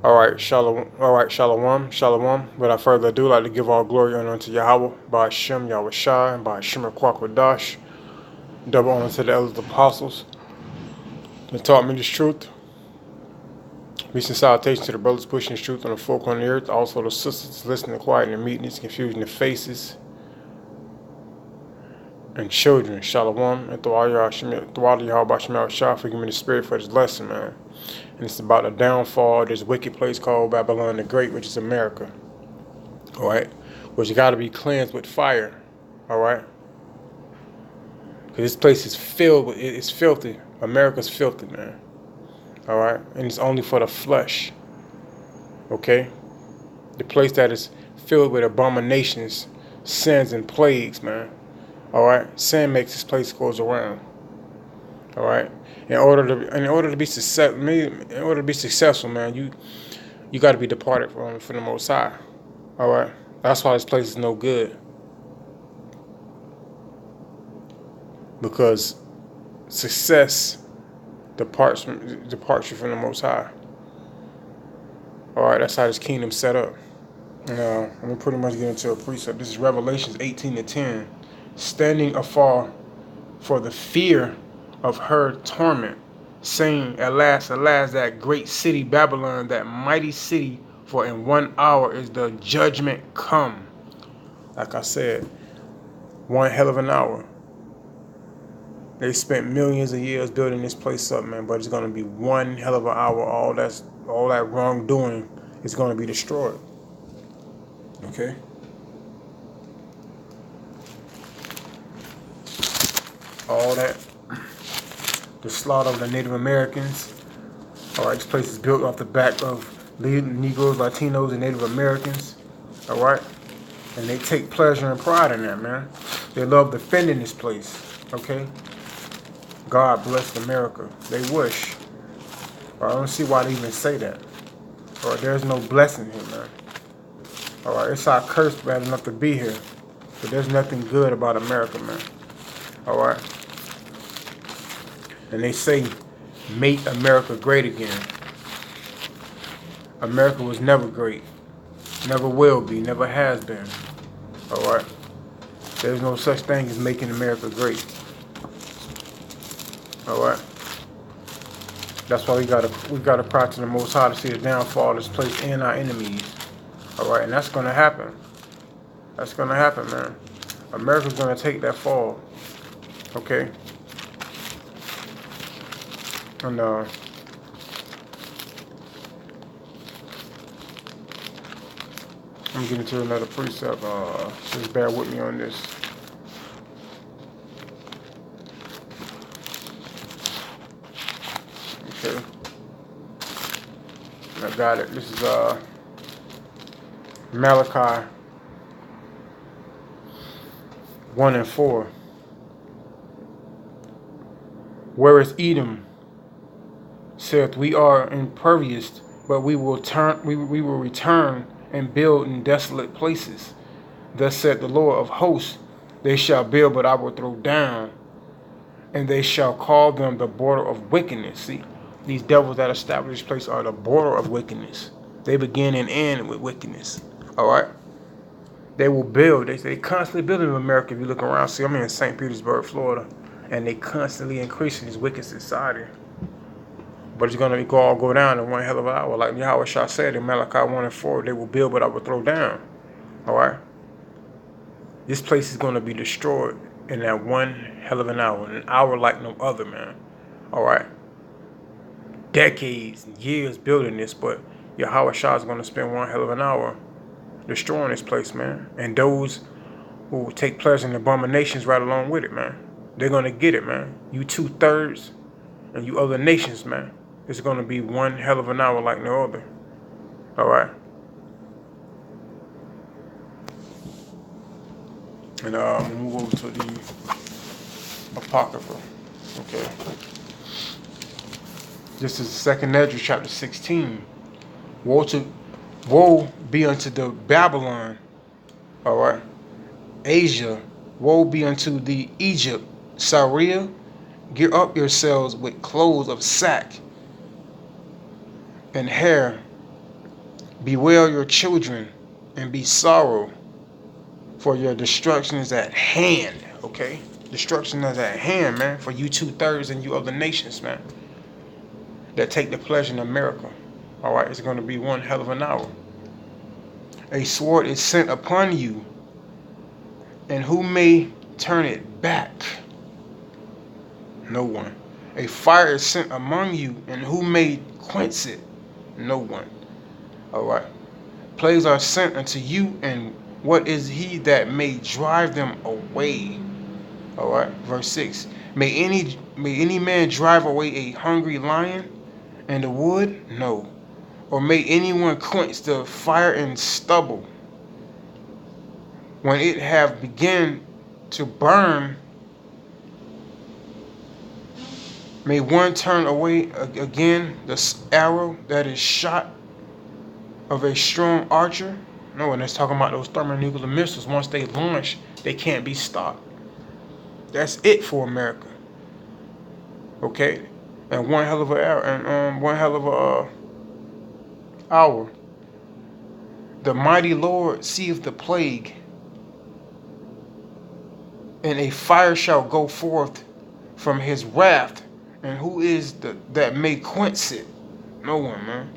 Shalom, shalom. Without further ado, I'd like to give all glory and honor to Yahweh, by Hashem, Yahweh Shai, and by Hashem Kwakwa. Double honor to the elders apostles that taught me this truth. Peace and salutation to the brothers pushing this truth on the folk on the earth, also the sisters listening quiet and meekness, confusion of faces, and children. Shalom, and through all Yahweh Shai, for giving me the spirit for this lesson, man. And it's about the downfall of this wicked place called Babylon the Great, which is America. All right? Which you got to be cleansed with fire. All right? Because this place is filled with, it's filthy. America's filthy, man. All right? And it's only for the flesh. Okay? The place that is filled with abominations, sins, and plagues, man. All right? Sin makes this place goes around. All right? In order to be successful, man, you got to be departed from the Most High. All right, that's why this place is no good, because success departs you from the Most High. All right, that's how this kingdom set up. And let me pretty much get into a precept. This is Revelations 18:10, standing afar for the fear of her torment, saying, alas, alas, that great city Babylon, that mighty city, for in 1 hour is the judgment come. Like I said, one hell of an hour. They spent millions of years building this place up, man, but it's gonna be one hell of an hour. All that wrongdoing is gonna be destroyed. Okay? All that. The slaughter of the Native Americans. All right, this place is built off the back of Negroes, Latinos, and Native Americans. All right, and they take pleasure and pride in that, man. They love defending this place. Okay, God bless America. They wish. I don't see why they even say that. All right, there's no blessing here, man. All right, it's our curse bad enough to be here, but there's nothing good about America, man. All right. And they say, make America great again. America was never great. Never will be. Never has been. All right? There's no such thing as making America great. All right? That's why we gotta pray to the Most High to see the downfall of this place and our enemies. All right? And that's going to happen. That's going to happen, man. America's going to take that fall. Okay? And I'm getting into another precept. Just bear with me on this. Okay. I got it. This is Malachi 1:4. Whereas Edom saith, we are impervious, but we will return and build in desolate places. Thus said the Lord of hosts, they shall build, but I will throw down, and they shall call them the border of wickedness. See, these devils that establish this place are the border of wickedness. They begin and end with wickedness. All right? They will build. They constantly building in America. If you look around, see, I'm in St. Petersburg, Florida, and they constantly increasing this wicked society. But it's going to go down in one hell of an hour. Like Yahweh Shah said in Malachi 1:4, they will build, but I will throw down. All right? This place is going to be destroyed in that one hell of an hour like no other, man. All right? Decades and years building this, but Yahweh Shah is going to spend one hell of an hour destroying this place, man. And those who take pleasure in abominations right along with it, man. They're going to get it, man. You 2/3 and you other nations, man. It's going to be one hell of an hour like no other. All right? And we'll move over to the Apocrypha. Okay. This is 2nd Esdras chapter 16. Woe be unto the Babylon. All right. Asia. Woe be unto the Egypt. Syria. Gear up yourselves with clothes of sack and hair Bewail your children and be sorrow, for your destruction is at hand. Okay? Destruction is at hand, man, for you 2/3 and you other nations, man, that take the pleasure in America. All right, it's going to be one hell of an hour. A sword is sent upon you, and who may turn it back? No one. A fire is sent among you, and who may quench it? No one. All right. Plagues are sent unto you, and what is he that may drive them away? All right. Verse 6. May any man drive away a hungry lion in the wood? No. Or may anyone quench the fire in stubble? When it have begun to burn, may one turn away again the arrow that is shot of a strong archer? No, and it's talking about those thermonuclear missiles. Once they launch, they can't be stopped. That's it for America. Okay, and one hell of an hour, and one hell of a hour. The mighty Lord seeth the plague, and a fire shall go forth from his wrath, and who is that may quench it? No one, man.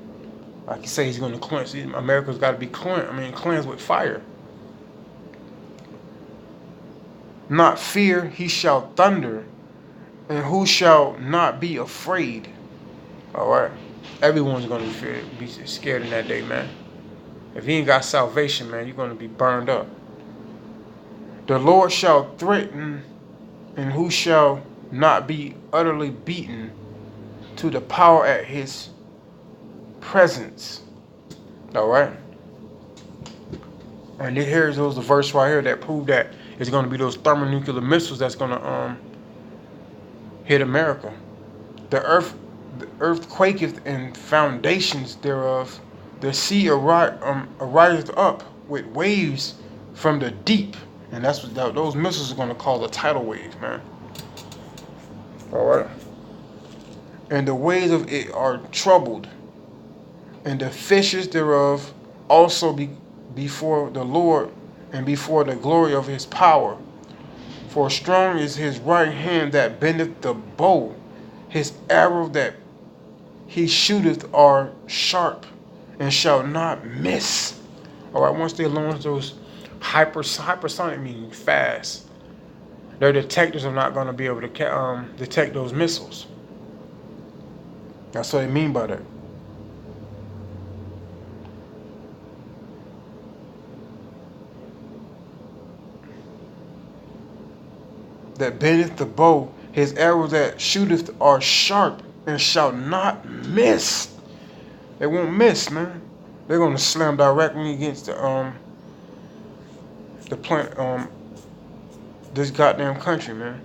Like you say, he's going to quench it. America's got to be cleansed with fire. Not fear, he shall thunder, and who shall not be afraid? All right, everyone's going to be scared in that day, man. If you ain't got salvation, man, you're going to be burned up. The Lord shall threaten, and who shall not be utterly beaten to the power at his presence. All right. And here's the verse right here that prove that it's going to be those thermonuclear missiles that's going to hit America. The earth quaketh and foundations thereof. The sea ariseth up with waves from the deep. And that's what those missiles are going to cause a tidal wave, man. All right. And the waves of it are troubled, and the fishes thereof also before the Lord, and before the glory of his power. For strong is his right hand that bendeth the bow. His arrow that he shooteth are sharp, and shall not miss. All right. Once they launch those hypersonic, meaning fast, their detectors are not going to be able to detect those missiles. That's what they mean by that. That bendeth the bow, his arrows that shooteth are sharp, and shall not miss. They won't miss, man. They're gonna slam directly against the plant, this goddamn country, man.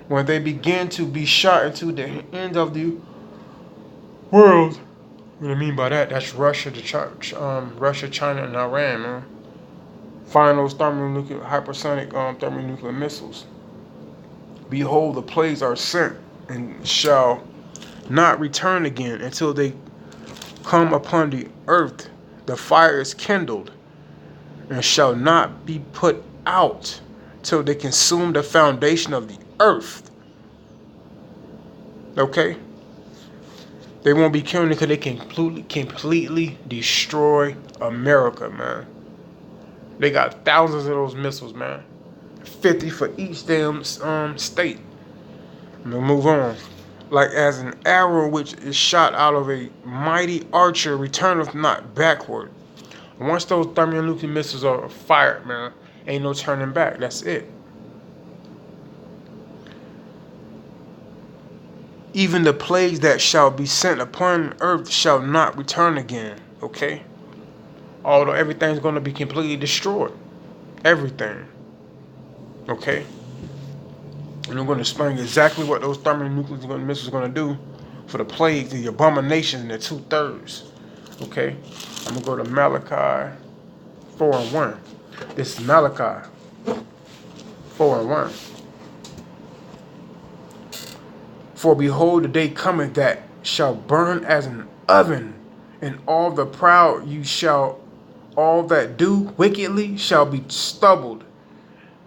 When they begin to be shot into the end of the world, what I mean by that, that's Russia, Russia, China, and Iran, man. Find those hypersonic thermonuclear missiles. Behold, the plagues are sent, and shall not return again until they come upon the earth. The fire is kindled, and shall not be put out till they consume the foundation of the earth. Okay? They won't be killed because they can completely destroy America, man. They got thousands of those missiles, man. 50 for each damn state. I'm gonna move on. Like as an arrow which is shot out of a mighty archer returneth not backward. Once those thermonuclear missiles are fired, man, ain't no turning back. That's it. Even the plagues that shall be sent upon earth shall not return again. Okay? Although everything's going to be completely destroyed. Everything. Okay? And I'm going to explain exactly what those thermonuclear missiles are going to do for the plagues, the abominations, and the 2/3. Okay? I'm going to go to Malachi 4:1. This is Malachi 4:1. For behold, the day cometh that shall burn as an oven, and all the proud all that do wickedly shall be stubbled,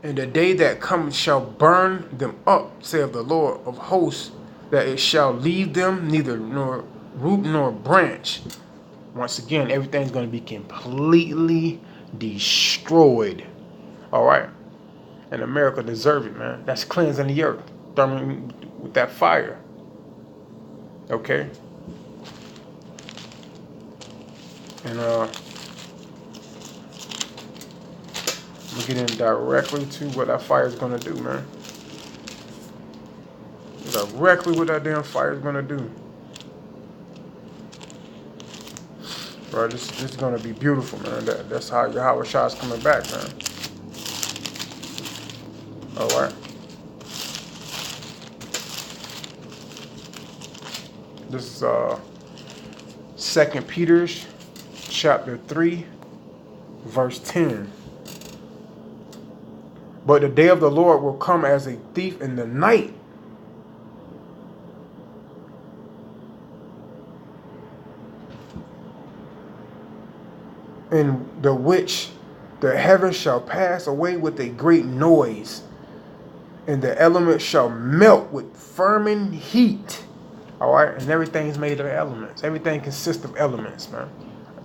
and the day that cometh shall burn them up, saith the Lord of hosts, that it shall leave them neither nor root nor branch. Once again, everything's going to be completely destroyed. All right? And America deserves it, man. That's cleansing the earth. With that fire. Okay? And we'll get in directly to what that fire is going to do, man. Directly what that damn fire is going to do. Bro, this is going to be beautiful, man. That's how Yahweh Shah is coming back, man. All right. This is 2 Peter chapter 3, verse 10. But the day of the Lord will come as a thief in the night. In the which the heavens shall pass away with a great noise, and the elements shall melt with fervent heat. All right, and everything's made of elements. Everything consists of elements, man.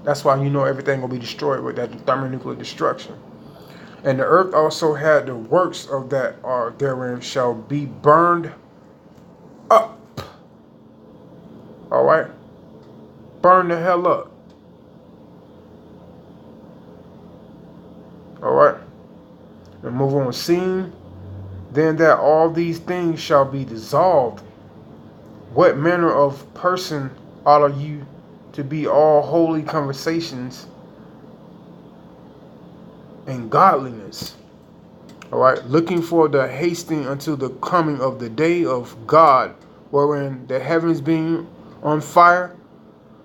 That's why you know everything will be destroyed with that thermonuclear destruction. And the earth also had the works of that are therein shall be burned up. All right, burn the hell up. All right, and move on. Seeing then that all these things shall be dissolved, what manner of person are you to be all holy conversations and godliness? All right, looking for the hasting until the coming of the day of God, wherein the heavens being on fire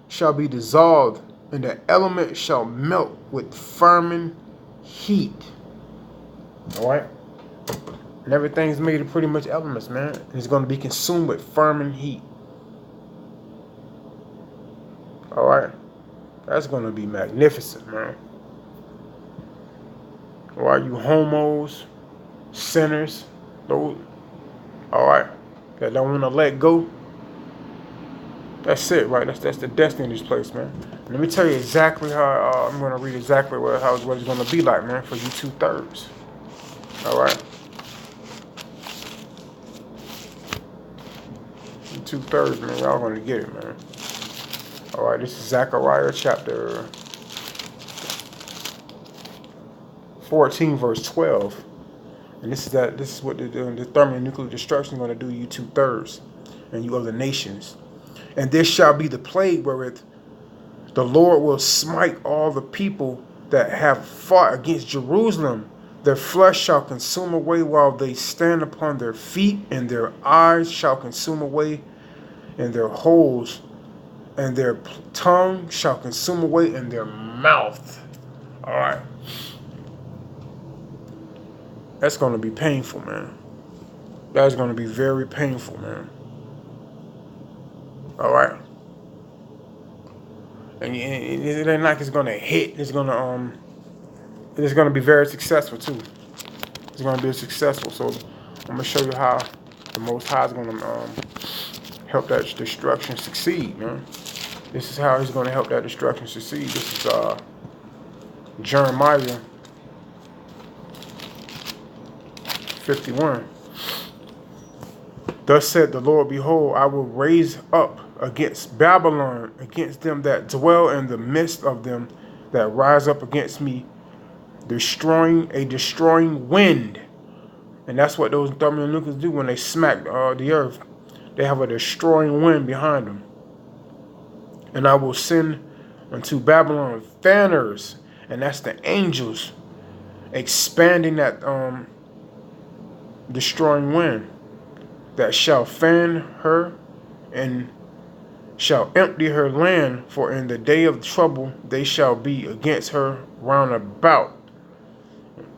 shall be dissolved, and the element shall melt with fervent heat. All right, and everything's made of pretty much elements, man. And it's going to be consumed with fervent heat. All right, that's going to be magnificent, man. All right, you homos, sinners, those, all right, that don't want to let go. That's it, right? That's the destiny of this place, man. Let me tell you exactly how I'm going to read exactly what it's going to be like, man, for you 2/3. All right, you 2/3, man. Y'all going to get it, man. All right, this is Zechariah chapter 14, verse 12. And this is what the thermonuclear destruction is going to do you 2/3 and you other nations. And this shall be the plague wherewith the Lord will smite all the people that have fought against Jerusalem. Their flesh shall consume away while they stand upon their feet, and their eyes shall consume away in their holes, and their tongue shall consume away in their mouth. All right. That's going to be painful, man. That's going to be very painful, man. All right. And it ain't like it's going to hit. It's going to be very successful, too. It's going to be successful. So I'm going to show you how the Most High is going to help that destruction succeed, man. This is how he's going to help that destruction succeed. This is Jeremiah 51. Thus said the Lord, behold, I will raise up against Babylon, against them that dwell in the midst of them that rise up against me, a destroying wind. And that's what those thermonuclears do when they smack the earth. They have a destroying wind behind them. And I will send unto Babylon fanners, and that's the angels expanding that destroying wind, that shall fan her and shall empty her land, for in the day of trouble they shall be against her round about.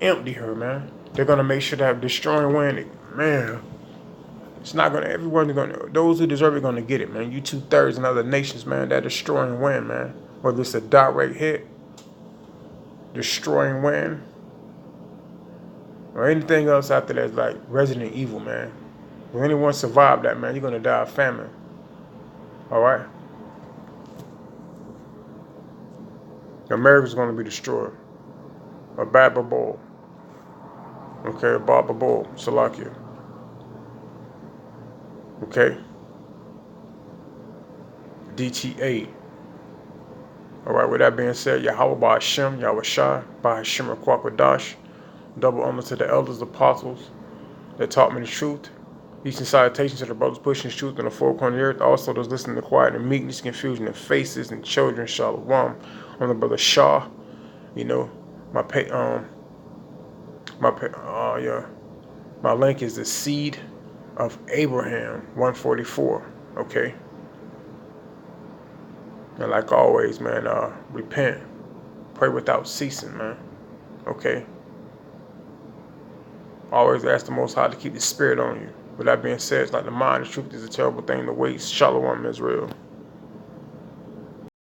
Empty her, man. They're going to make sure that destroying wind, man, It's not gonna. Everyone's gonna. Those who deserve it gonna get it, man. You 2/3 in other nations, man. That destroying wind, man. Whether it's a direct hit, destroying wind, or anything else after that's like Resident Evil, man. If anyone survived that, man, you're gonna die of famine. All right. America's gonna be destroyed. A Bababol. Okay, a Bababol, Salakia. Okay. DTA. All right, with that being said, Yahweh Ba'Hashem, Yahweh Shai, Ba'Hashem Rakwakadash, double honor to the elders, apostles that taught me the truth. Peace and salutations to the brothers pushing truth in the four corners of the earth. Also, those listening to quiet and meekness, confusion, and faces and children. Shalom. I'm the brother Shah. You know, my link is the seed of Abraham 144. Okay. And like always, man, repent, pray without ceasing, man. Okay. Always ask the Most High to keep the spirit on you. With that being said, it's like the mind, the truth is a terrible thing to waste. Shalom, Israel.